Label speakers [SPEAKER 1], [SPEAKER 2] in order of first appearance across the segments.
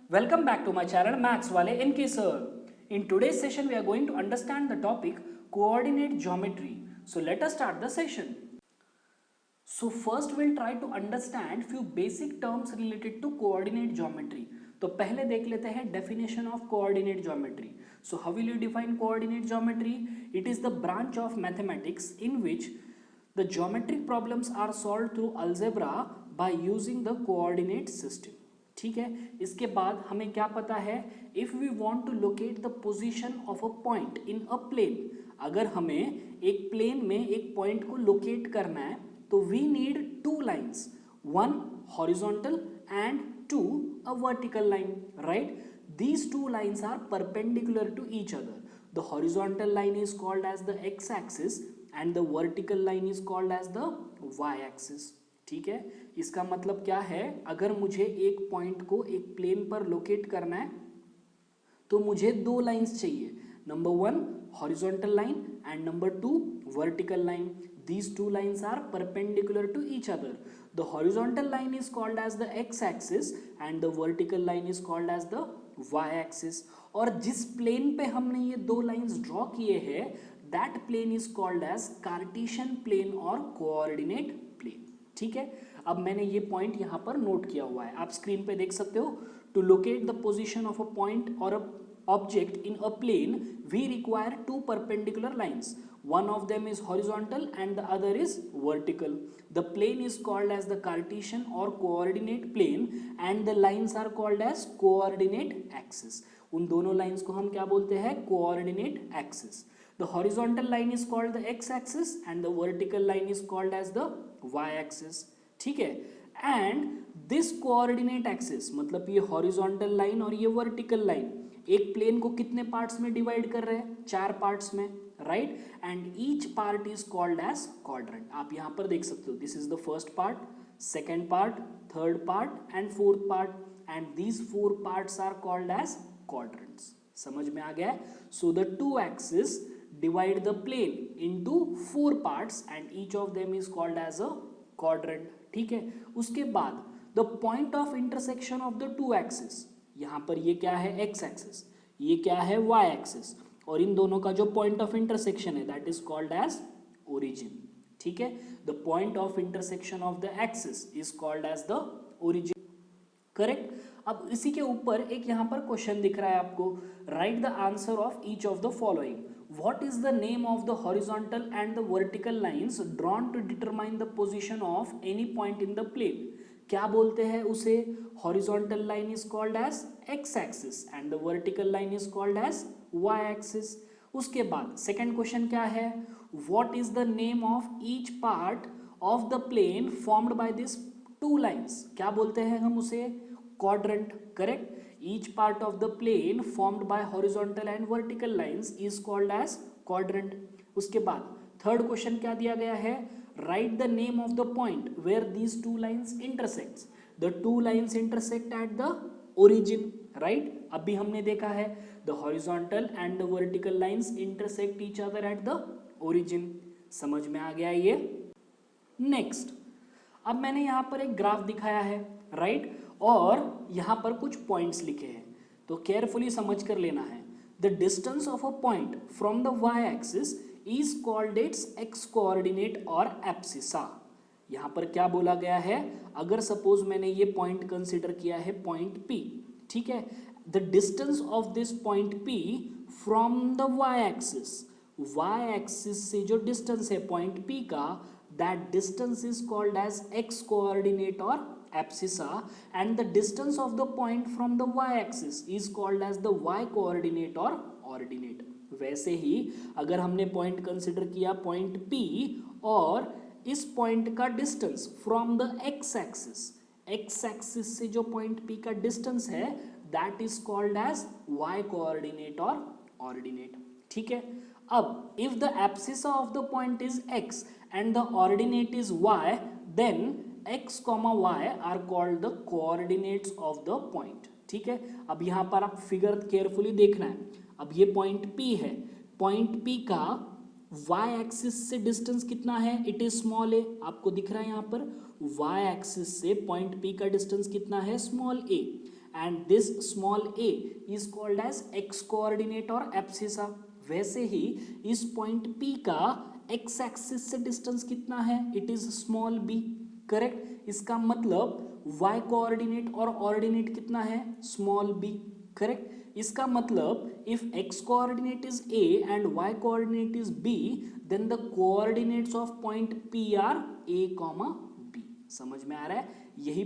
[SPEAKER 1] Welcome back to my channel Maths Wale NK Sir. In today's session we are going to understand the topic coordinate geometry. So let us start the session. So first we'll try to understand few basic terms related to coordinate geometry. तो पहले देख लेते हैं definition of coordinate geometry. So how will you define coordinate geometry? It is the branch of mathematics in which the geometric problems are solved through algebra by using the coordinate system. ठीक है, इसके बाद हमें क्या पता है, if we want to locate the position of a point in a plane, अगर हमें एक प्लेन में एक पॉइंट को लोकेट करना है तो we need two lines, one horizontal and two a vertical line, right. These two lines are perpendicular to each other. The horizontal line is called as the x-axis and the vertical line is called as the y-axis. ठीक है, इसका मतलब क्या है, अगर मुझे एक point को एक प्लेन पर लोकेट करना है तो मुझे दो लाइंस चाहिए, number one horizontal line and number two vertical line. These two lines are perpendicular to each other. The horizontal line is called as the x-axis and the vertical line is called as the y-axis. और जिस plane पे हमने ये दो lines draw किए हैं that plane is called as Cartesian plane और coordinate plane. ठीक है, अब मैंने ये पॉइंट यहाँ पर नोट किया हुआ है, आप स्क्रीन पे देख सकते हो. To locate the position of a point और a object in a plane we require two perpendicular lines, one of them is horizontal and the other is vertical. The plane is called as the Cartesian or coordinate plane and the lines are called as coordinate axis. उन दोनों lines को हम क्या बोलते हैं, coordinate axis. The horizontal line is called the x-axis and the vertical line is called as the y-axis. ठीक है, and this coordinate axis मतलब ये horizontal line और ये vertical line एक प्लेन को कितने पार्ट्स में डिवाइड कर रहे हैं, चार पार्ट्स में, right. And each part is called as quadrant. आप यहां पर देख सकते हो, this is the first part, second part, third part and fourth part, and these four parts are called as quadrants. समझ में आ गया है. So the two axis divide the plane into four parts and each of them is called as a quadrant. ठीक है, उसके बाद the point of intersection of the two axis, यहाँ पर ये क्या है एक्स एक्सिस, ये क्या है वाई एक्सिस, और इन दोनों का जो पॉइंट ऑफ इंटरसेक्शन है that is called as origin. ठीक है, the point of intersection of the axis is called as the origin. Correct. अब इसी के ऊपर एक यहाँ पर क्वेश्चन दिख रहा है आपको, right the answer of each of the following. What is the name of the horizontal and the vertical lines drawn to determine the position of any point in the plane? क्या बोलते हैं उसे, horizontal line is called as x-axis and the vertical line is called as y-axis. उसके बाद second question क्या है, what is the name of each part of the plane formed by these two lines? क्या बोलते हैं हम उसे, quadrant. Correct. Each part of the plane formed by horizontal and vertical lines is called as quadrant. उसके बाद third question क्या दिया गया है, write the name of the point where these two lines intersects. The two lines intersect at the origin, right. अभी हमने देखा है the horizontal and the vertical lines intersect each other at the origin. समझ में आ गया ये. Next, अब मैंने यहाँ पर एक ग्राफ दिखाया है, राइट, और यहाँ पर कुछ पॉइंट्स लिखे हैं, तो केयरफुली समझ कर लेना है. The distance of a point from the Y axis is called its X coordinate और एब्सिसा. यहाँ पर क्या बोला गया है, अगर सपोज मैंने ये पॉइंट कंसिडर किया है पॉइंट पी, ठीक है, the distance of this point P from the Y axis, Y axis से जो डिस्टेंस है पॉइंट पी का, that distance is called as x coordinate or abscissa, and the distance of the point from the y axis is called as the y coordinate or ordinate. वैसे ही अगर हमने point consider किया point P और इस point का distance from the x axis, x axis से जो पॉइंट P का डिस्टेंस है that is called as y coordinate और ऑर्डिनेट. ठीक है, अब if the abscissa of the point is x and the ordinate is y, then x comma y are called the coordinates of the point. ठीक है, अब यहाँ पर आप फिगर केयरफुली देखना है. अब ये पॉइंट P है, पॉइंट P का y एक्सिस से डिस्टेंस कितना है, इट इज स्मॉल a. आपको दिख रहा है यहाँ पर y एक्सिस से पॉइंट P का डिस्टेंस कितना है, small a. And this small a is called as x coordinate और एब्सिसा। वैसे ही इस पॉइंट P का x एक्सिस से डिस्टेंस कितना है, it is small b, correct. इसका मतलब y कोऑर्डिनेट और ऑर्डिनेट कितना है, स्मॉल b, करेक्ट। इसका मतलब if x coordinate is a and y coordinate is b, then the coordinates of point P are a, b। समझ में आ रहा है? यही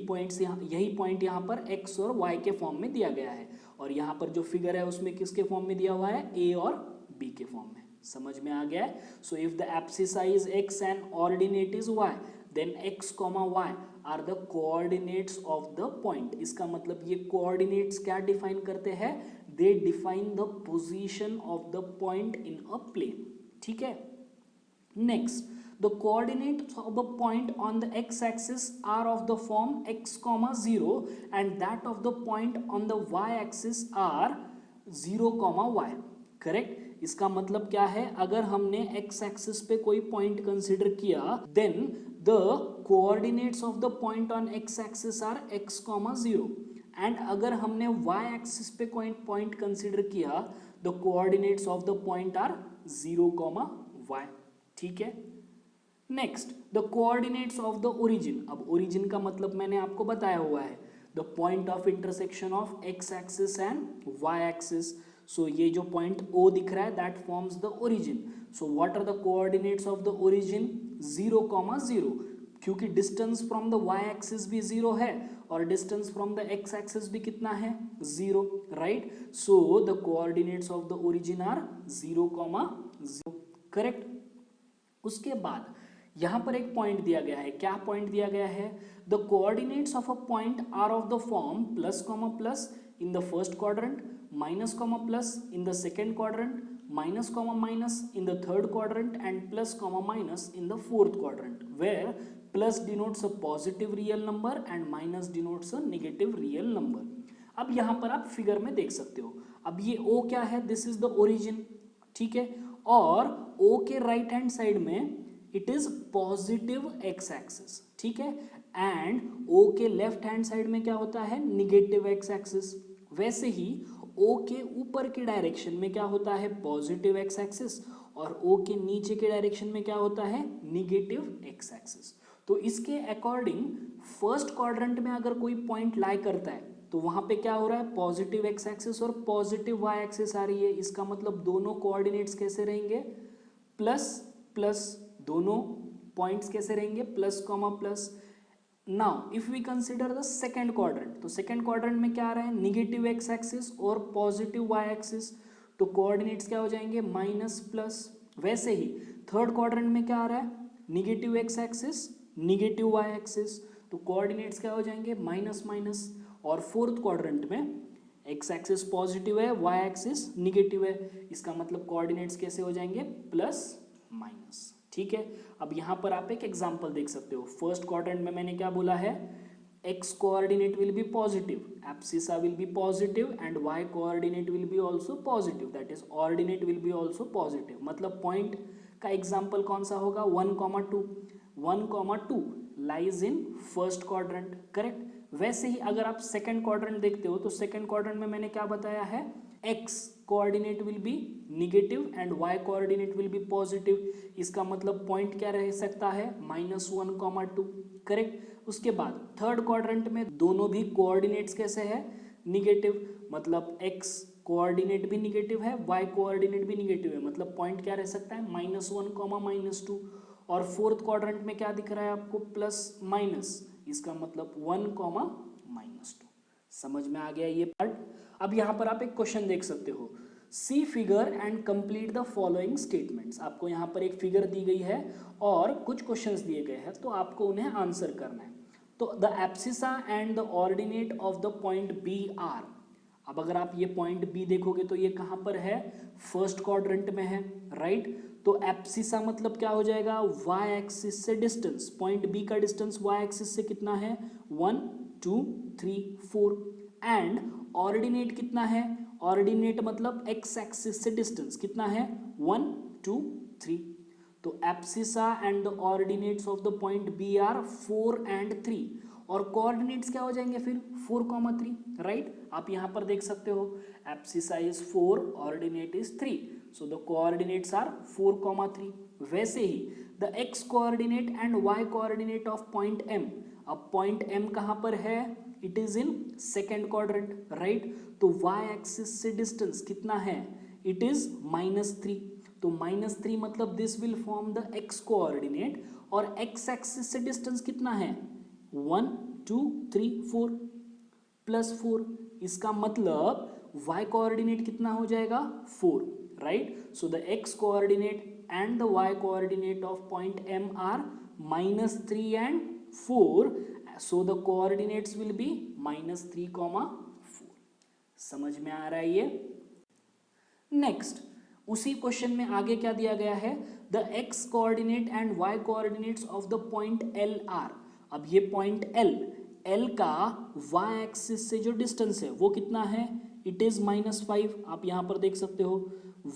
[SPEAKER 1] पॉइंट यहाँ पर x और y के फॉर्म में दिया गया है, और यहाँ पर जो फिगर है उसमें किसके फॉर्म में दिया हुआ है, a और b के फॉर्म में। समझ में आ गया है? So if the abscissa is x and ordinate is y, then x, y are the coordinates of the point. इसका मतलब ये कोऑर्डिनेट्स क्या डिफाइन करते हैं, they define the position of the point in a plane. ठीक है। Next, the coordinates of the point on the x-axis are of the form x, 0 and that of the point on the y-axis are 0, y। Correct. इसका मतलब क्या है, अगर हमने x-axis पे कोई पॉइंट कंसिडर किया, then the coordinates of the point on x-axis are x, 0 and अगर हमने y-axis पे कोई पॉइंट कंसिडर किया, the coordinates of the point are 0, y। ठीक है। Next, the coordinates of the origin. अब ओरिजिन का मतलब मैंने आपको बताया हुआ है, the point of intersection of X axis and Y axis. So ये जो पॉइंट O दिख रहा है, that forms the origin. So what are the coordinates of the origin, 0, 0, क्योंकि distance from the Y axis भी 0 है और distance from the X axis भी कितना है, 0, right. So the coordinates of the origin are 0, 0, correct. उसके बाद यहां पर एक पॉइंट दिया गया है। क्या पॉइंट दिया गया है, the coordinates of a point are of the form plus, plus in the first quadrant, minus, plus in the second quadrant, minus, minus in the third quadrant and plus, minus in the fourth quadrant, where plus denotes a positive real number and minus denotes a negative real number. अब यहां पर आप figure में देख सकते हो, अब ये O क्या है, दिस इज द ओरिजिन, ठीक है। और O के राइट हैंड साइड में it is positive x axis, ठीक है, एंड O के लेफ्ट हैंड साइड में क्या होता है, निगेटिव एक्स एक्सिस। वैसे ही O के ऊपर के डायरेक्शन में क्या होता है, पॉजिटिव एक्स एक्सिस, और O के नीचे के डायरेक्शन में क्या होता है, निगेटिव एक्स एक्सिस। तो इसके अकॉर्डिंग फर्स्ट क्वाड्रेंट में अगर कोई पॉइंट लाई करता है तो वहां पे क्या हो रहा है, पॉजिटिव एक्स एक्सिस और पॉजिटिव वाई एक्सिस आ रही है। इसका मतलब दोनों कोऑर्डिनेट्स कैसे रहेंगे, प्लस प्लस, दोनों पॉइंट्स कैसे रहेंगे, plus, plus. Now if we consider the second quadrant, तो सेकेंड क्वाड्रेंट में क्या आ रहा है, निगेटिव एक्स एक्सिस और पॉजिटिव वाई एक्सिस, तो कोऑर्डिनेट्स क्या हो जाएंगे, माइनस, प्लस। वैसे ही थर्ड क्वाड्रेंट में क्या आ रहा है, negative X axis, negative Y axis, तो कोऑर्डिनेट्स क्या हो जाएंगे, माइनस, माइनस। और फोर्थ क्वाड्रेंट में एक्स एक्सिस पॉजिटिव है, वाई एक्सिस निगेटिव है, इसका मतलब कोऑर्डिनेट्स कैसे हो जाएंगे, प्लस, माइनस। ठीक है। अब यहां पर आप एक एग्जांपल देख सकते हो। फर्स्ट क्वाड्रेंट में मैंने क्या बोला है, X coordinate will be positive, abscissa will be positive and Y coordinate will be also positive, that is ordinate will be also positive. मतलब पॉइंट का एग्जांपल कौन सा होगा, 1, 2, 1, 2 lies in first quadrant, correct. वैसे ही अगर आप सेकंड क्वाड्रेंट देखते हो तो सेकंड क्वाड्रेंट में मैंने क्या बताया है, x coordinate will B negative and y coordinate will be positive. इसका मतलब पॉइंट क्या रह सकता है, -1, 2, करेक्ट। उसके बाद थर्ड क्वाड्रेंट में दोनों भी कोऑर्डिनेट्स कैसे है, निगेटिव, मतलब x कोऑर्डिनेट भी निगेटिव है, y कोऑर्डिनेट भी निगेटिव है, मतलब पॉइंट क्या रह सकता है, -1, -2। और फोर्थ क्वाड्रेंट में क्या दिख रहा है आपको, प्लस, माइनस, इसका मतलब 1, -2। समझ में आ गया ये पार्ट। अब यहां पर आप एक क्वेश्चन देख सकते हो, see figure and complete the following statements. आपको यहां पर एक फिगर दी गई है और कुछ क्वेश्चंस दिए गए हैं, तो आपको उन्हें आंसर करना है। तो the abscissa and the ordinate of the point B are. अब अगर आप ये पॉइंट बी देखोगे तो ये कहां पर है, फर्स्ट क्वाड्रेंट में है, राइट। तो एब्सिसा मतलब क्या हो जाएगा, वाई एक्सिस से डिस्टेंस, पॉइंट बी का डिस्टेंस वाई एक्सिस से कितना है, 1, 2, 3, 4। एंड ऑर्डिनेट कितना है, ऑर्डिनेट मतलब एक्स एक्सिस से डिस्टेंस कितना है, 1, 2, 3। तो abscissa and the ordinates of the point B are 4 and 3। और कोऑर्डिनेट्स क्या हो जाएंगे फिर 4,3, राइट। आप यहाँ पर देख सकते हो abscissa is 4, ordinate is 3, so the coordinates are 4,3। वैसे ही the X coordinate and Y coordinate of point M, अब पॉइंट एम कहाँ पर है, it is in second quadrant, right. तो वाई एक्सिस से डिस्टेंस कितना है, इट इज -3, तो -3 मतलब this will form the X coordinate, और एक्स एक्सिस से डिस्टेंस कितना है 1 2 3 4 +4, इसका मतलब y कोऑर्डिनेट कितना हो जाएगा 4, right. So the x coordinate and the y coordinate of point m are -3 and 4, so the coordinates will be -3, 4। समझ में आ रहा है ये। नेक्स्ट उसी क्वेश्चन में आगे क्या दिया गया है, the x coordinate and y coordinates of the point L are, अब ये पॉइंट L का y एक्सिस से जो डिस्टेंस है वो कितना है, इट इज -5, आप यहाँ पर देख सकते हो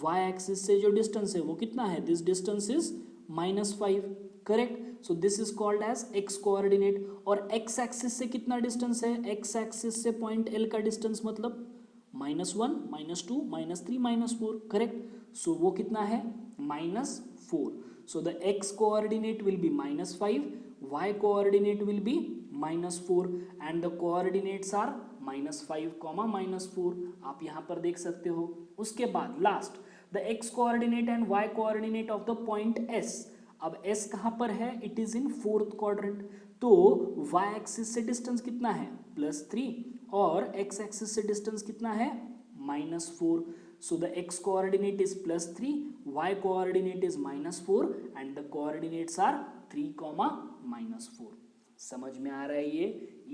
[SPEAKER 1] y एक्सिस से जो डिस्टेंस है वो कितना है, this distance is -5, correct. So this is called as x coordinate, और x एक्सिस से कितना डिस्टेंस है, x एक्सिस से पॉइंट L का डिस्टेंस मतलब -1 -2 -3 -4, करेक्ट। सो वो कितना है -4, so the x coordinate will be -5, y coordinate will be -4 and the coordinates are -5, -4, आप यहाँ पर देख सकते हो। उसके बाद last the x coordinate and y coordinate of the point S, अब S कहाँ पर है, it is in fourth quadrant, तो y एक्सिस से डिस्टेंस कितना है +3 और x एक्सिस से डिस्टेंस कितना है -4, so the x coordinate is +3, y coordinate is -4 and the coordinates are 3, -4। समझ में आ रहा है, ये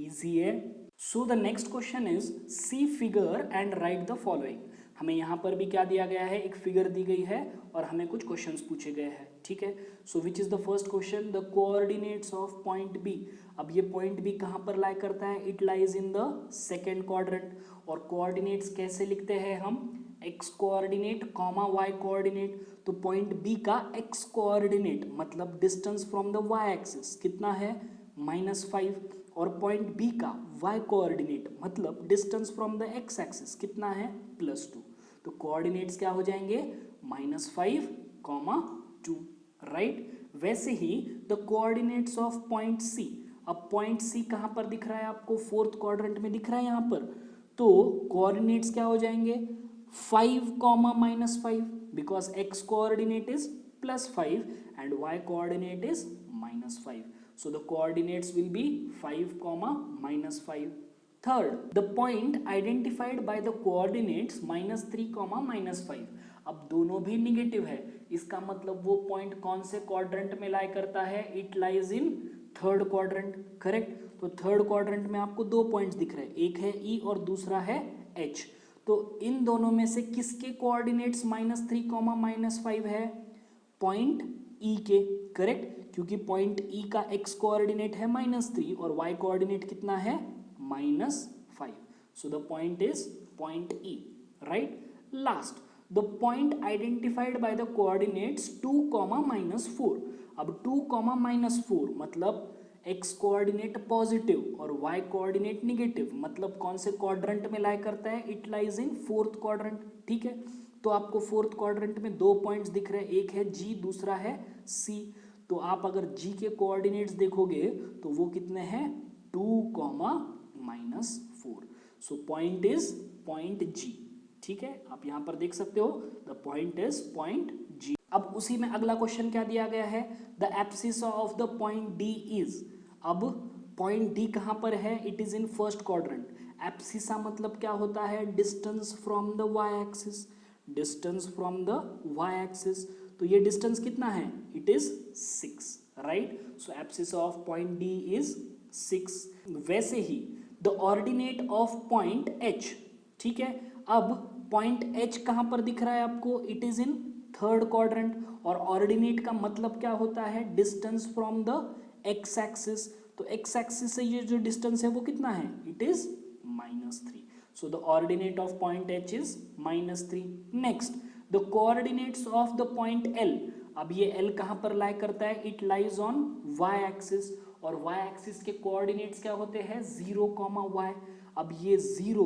[SPEAKER 1] इजी है। So the next question is see figure and write the following, हमें यहाँ पर भी क्या दिया गया है, एक फिगर दी गई है और हमें कुछ क्वेश्चंस पूछे गए हैं, ठीक है। So which is the first question, the coordinates of point B, अब ये पॉइंट बी कहाँ पर लाई करता है, it lies in the second quadrant, और कोऑर्डिनेट्स कैसे लिखते हैं हम, x coordinate comma y coordinate, तो पॉइंट बी का x कोऑर्डिनेट मतलब distance from the y axis कितना है -5, और पॉइंट बी का y कोऑर्डिनेट मतलब distance from the x axis कितना है +2, तो कोऑर्डिनेट्स क्या हो जाएंगे -5, 2, राइट। वैसे ही the coordinates of point C, अब पॉइंट C कहाँ पर दिख रहा है आपको, फोर्थ क्वाड्रेंट में दिख रहा है यहाँ पर, तो कोऑर्डिनेट्स क्या हो जाएंगे 5, -5, because x coordinate is +5 and y coordinate is -5. So the coordinates will be 5, -5. Third, the point identified by the coordinates -3, -5. अब दोनों भी निगेटिव है, इसका मतलब वो पॉइंट कौन से क्वाड्रेंट में लाई करता है, it lies in third quadrant, correct. तो थर्ड क्वाड्रेंट में आपको दो पॉइंट्स दिख रहे हैं, एक है E और दूसरा है H, तो इन दोनों में से किसके कोऑर्डिनेट्स -3, -5 है, पॉइंट E के, करेक्ट, क्योंकि पॉइंट E का x कोऑर्डिनेट है -3 और y कोऑर्डिनेट कितना है -5, so the point is point E, right. Last the point identified by the coordinates 2, -4, अब 2, -4 मतलब x कोऑर्डिनेट पॉजिटिव और y कोऑर्डिनेट निगेटिव, मतलब कौन से क्वाड्रेंट में लाई करता है, it lies in fourth quadrant, ठीक है। तो आपको फोर्थ क्वाड्रेंट में दो पॉइंट्स दिख रहे हैं, एक है G, दूसरा है C, तो आप अगर G के कोऑर्डिनेट्स देखोगे तो वो कितने हैं 2, -4, so point is point G, ठीक है, आप यहाँ पर देख सकते हो the point is point G। अब उसी में अगला क्वेश्चन क्या दिया गया है, the abscissa of the point D is, अब पॉइंट D कहाँ पर है, it is in first quadrant, abscissa मतलब क्या होता है, distance from the y axis, distance from the y axis, तो ये डिस्टेंस कितना है, it is 6, right. So abscissa of point D is 6। वैसे ही the ordinate of point H, ठीक है, अब पॉइंट H कहाँ पर दिख रहा है आपको, it is in third quadrant, और ऑर्डिनेट का मतलब क्या होता है, distance from the x axis, तो x एक्सिस से ये जो डिस्टेंस है वो कितना है, it is -3, so the ordinate of point H is -3. Next, the coordinates of the point L, अब ये L कहाँ पर लाई करता है, it lies on y axis, और y एक्सिस के कोऑर्डिनेट्स क्या होते हैं 0, y। अब ये 0,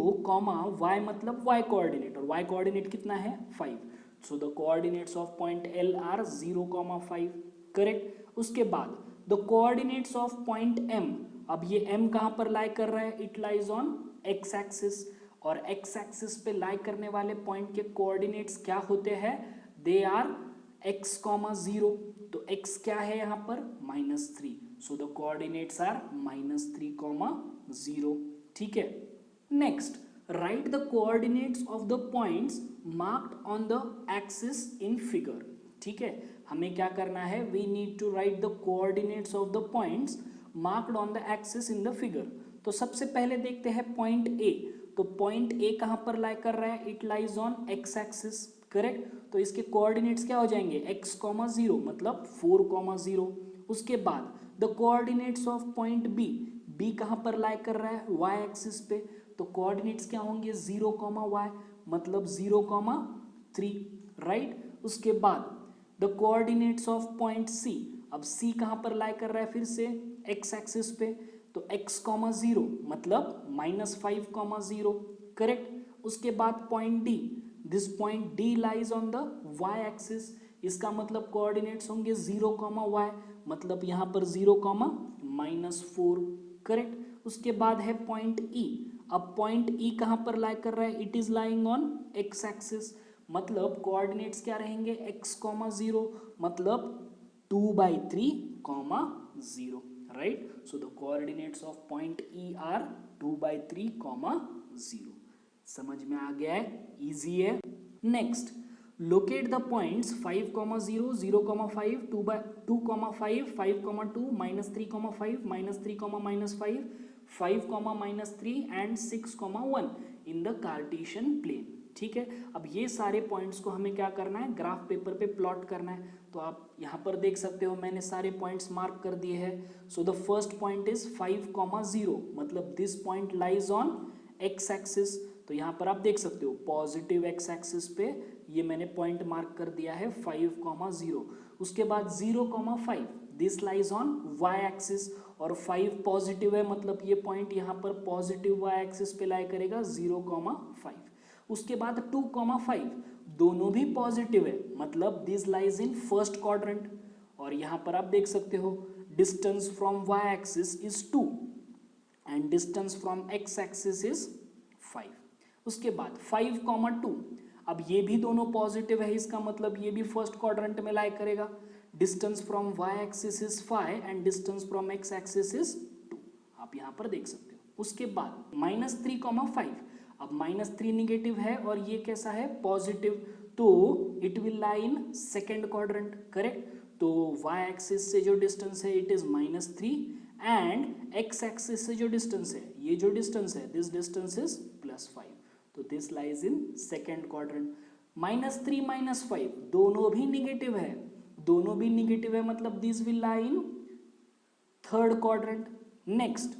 [SPEAKER 1] y मतलब y कोऑर्डिनेट, और y कोऑर्डिनेट कितना है 5। So the coordinates of point L are 0, 5, correct. उसके बाद the coordinates of point M, अब ये M कहाँ पर लाई कर रहा है, it lies on x axis, और x एक्सिस पे लाई करने वाले पॉइंट के कोऑर्डिनेट्स क्या होते हैं, दे आर x, 0। तो x क्या है यहाँ पर -3, सो द कोऑर्डिनेट्स आर -3, 0, ठीक है। Next, write the coordinates of the points marked on the axis in figure, ठीक है। हमें क्या करना है, we need to write the coordinates of the points marked on the axis in the figure. तो सबसे पहले देखते हैं पॉइंट ए। तो पॉइंट ए कहाँ पर लाई कर रहा है, it lies on x axis, correct. तो इसके कोऑर्डिनेट्स क्या हो जाएंगे x, 0 मतलब 4, 0। उसके बाद the coordinates of point B, B कहाँ पर लाई कर रहा है y एक्सिस पे, तो कोऑर्डिनेट्स क्या होंगे 0, y मतलब 0, 3, राइट। उसके बाद the coordinates of point C, अब सी कहाँ पर लाई कर रहा है फिर से x एक्सिस पे, तो x, 0 मतलब -5, 0, करेक्ट। उसके बाद point D, this point D lies on the y axis, इसका मतलब कोऑर्डिनेट्स होंगे 0, y मतलब यहाँ पर 0, -4, करेक्ट। उसके बाद है पॉइंट ई, अब पॉइंट ई कहाँ पर लाई कर रहा है, it is lying on x axis, मतलब कोऑर्डिनेट्स क्या रहेंगे x, 0 मतलब 2/3, 0, right. So the coordinates of point E R 2/3, 0। समझ में आ गया है, इजी है। Next, locate the points 5, 0, 0, 5, 2, 5, 5, 2, -3, 5, -3, -5, 5, -3 and 6, 1 in the Cartesian plane, ठीक है। अब ये सारे पॉइंट्स को हमें क्या करना है, ग्राफ पेपर पे प्लॉट करना है। तो आप यहाँ पर देख सकते हो मैंने सारे पॉइंट्स मार्क कर दिए हैं। So the first point is 5, 0 मतलब this point lies on x axis. तो यहाँ पर आप देख सकते हो पॉजिटिव x एक्सिस पे ये मैंने पॉइंट मार्क कर दिया है 5, 0। उसके बाद 0, 5 this lies on y axis, और 5 पॉजिटिव है मतलब ये पॉइंट यहाँ पर पॉजिटिव y एक्सिस पे लाई करेगा 0, 5। उसके बाद 2, 5 दोनों भी पॉजिटिव है मतलब this lies in first quadrant, और यहाँ पर आप देख सकते हो distance from y axis is 2 and distance from x axis is 5। उसके बाद 5, 2 अब ये भी दोनों पॉजिटिव है, इसका मतलब ये भी फर्स्ट क्वाड्रेंट में लाई करेगा। Distance from y axis is 5 and distance from x axis is 2, आप यहाँ पर देख सकते हो। उसके बाद -3, 5 अब -3 निगेटिव है और ये कैसा है पॉजिटिव, तो it will lie in second quadrant, correct. तो y एक्सिस से जो डिस्टेंस है it is -3 and x axis से जो डिस्टेंस है, ये जो डिस्टेंस है दिस डिस्टेंस इज +5, तो this lies in second quadrant. -3, -5 दोनों भी निगेटिव है, दोनों भी निगेटिव है मतलब this will lie in third quadrant. Next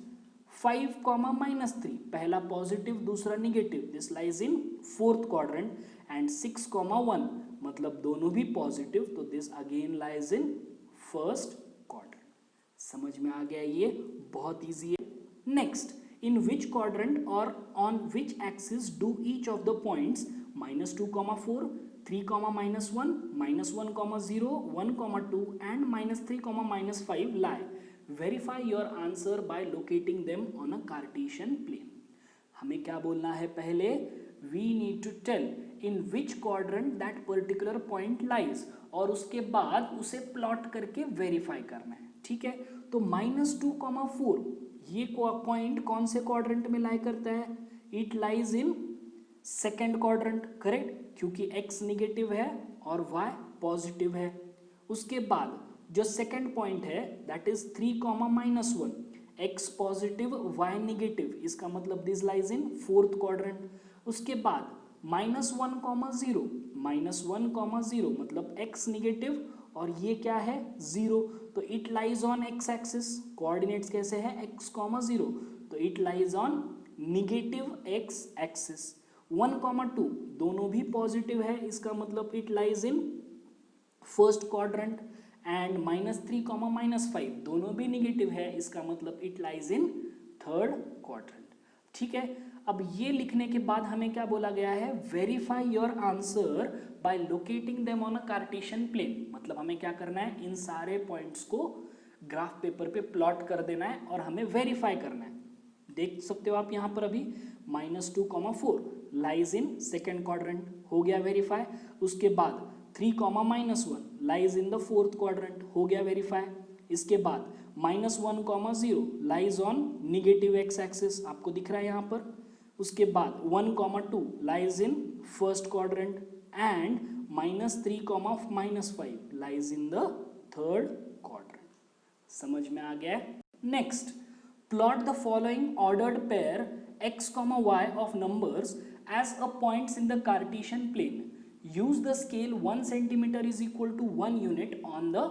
[SPEAKER 1] 5, -3 पहला पॉजिटिव दूसरा negative, this lies in fourth quadrant. And 6, 1 मतलब दोनों भी पॉजिटिव, तो this again lies in first quadrant. समझ में आ गया, ये बहुत इजी है। नेक्स्ट, इन विच क्वाड्रेंट और on which axis do each of the points -2, 4, 3, -1, -1, 0, 1, 2 and -3, -5 lie? Verify your answer by locating them on a Cartesian plane. हमें क्या बोलना है पहले, we need to tell in which quadrant that particular point lies, और उसके बाद उसे plot करके वेरीफाई करना है, ठीक है। तो -2, 4 ये पॉइंट कौन से क्वाड्रेंट में लाई करता है, it lies in second quadrant, correct, क्योंकि x निगेटिव है और y पॉजिटिव है। उसके बाद जो सेकेंड पॉइंट है that is 3, -1 x positive y negative, इसका मतलब this lies in fourth quadrant. उसके बाद -1, 0 मतलब x निगेटिव और ये क्या है 0, तो it lies on x axis, coordinates कैसे है x, 0 तो it lies on negative x axis. 1, 2 दोनों भी पॉजिटिव है, इसका मतलब it lies in first quadrant. And -3, -5 दोनों भी निगेटिव है, इसका मतलब it lies in third quadrant. ठीक है, अब ये लिखने के बाद हमें क्या बोला गया है, verify your answer by locating them on a Cartesian plane. मतलब हमें क्या करना है, इन सारे पॉइंट्स को ग्राफ पेपर पे प्लॉट कर देना है और हमें वेरीफाई करना है। देख सकते हो आप यहाँ पर अभी -2, 4 लाइज इन सेकेंड क्वाड्रेंट, हो गया वेरीफाई। उसके बाद 3, -1 lies in the fourth quadrant, हो गया वेरीफाई। इसके बाद -1, 0 lies on negative X axis, आपको दिख रहा है यहाँ पर। उसके बाद 1, 2 lies in first quadrant and -3, -5 lies in the third quadrant. समझ में आ गया? Next, plot the following ordered pair x, y of numbers as a points in the Cartesian plane. Use the scale 1 centimeter is equal to 1 unit on the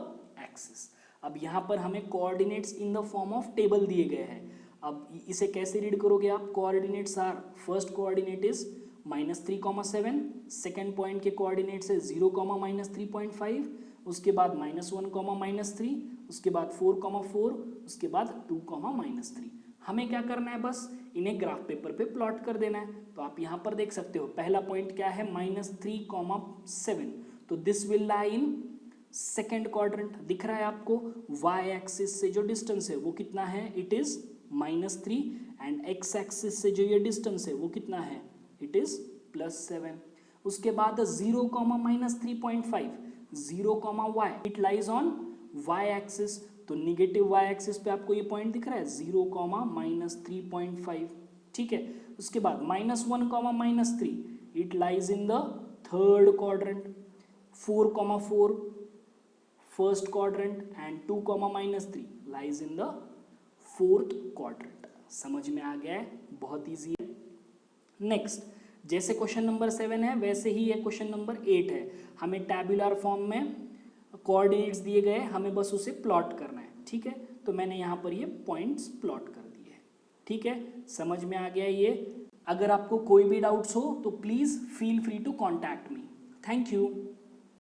[SPEAKER 1] axis. अब यहाँ पर हमें coordinates in the form of table दिए गए हैं। अब इसे कैसे रीड करोगे आप? Coordinates are, first coordinate is -3, 7, second point के कोऑर्डिनेट्स है 0, -3.5, उसके बाद -1, -3, उसके बाद 4, 4, उसके बाद 2, -3। हमें क्या करना है, बस इन्हें ग्राफ पेपर पे प्लॉट कर देना है। तो आप यहाँ पर देख सकते हो, पहला पॉइंट क्या है, -3, 7, तो this will lie in second quadrant. दिख रहा है आपको, वाई एक्सिस से जो डिस्टेंस है वो कितना है, it is -3, and x axis से जो ये डिस्टेंस है वो कितना है, इट इज +7। उसके बाद 0, -3.5, 0, y, it lies on Y axis, तो निगेटिव वाई एक्सिस पे आपको ये पॉइंट दिख रहा है 0, -3.5। ठीक है, उसके बाद -1, -3, it lies in the third quadrant, 4, 4 first quadrant and 2, -3 lies in the fourth quadrant. समझ में आ गया है? बहुत ईजी है। नेक्स्ट, जैसे क्वेश्चन नंबर 7 है वैसे ही ये क्वेश्चन नंबर 8 है। हमें टैबुलर फॉर्म में कोऑर्डिनेट्स दिए गए, हमें बस उसे प्लॉट करना है। ठीक है, तो मैंने यहाँ पर ये पॉइंट्स प्लॉट कर दिए हैं। ठीक है, समझ में आ गया ये? अगर आपको कोई भी डाउट्स हो तो please feel free to contact me. Thank you.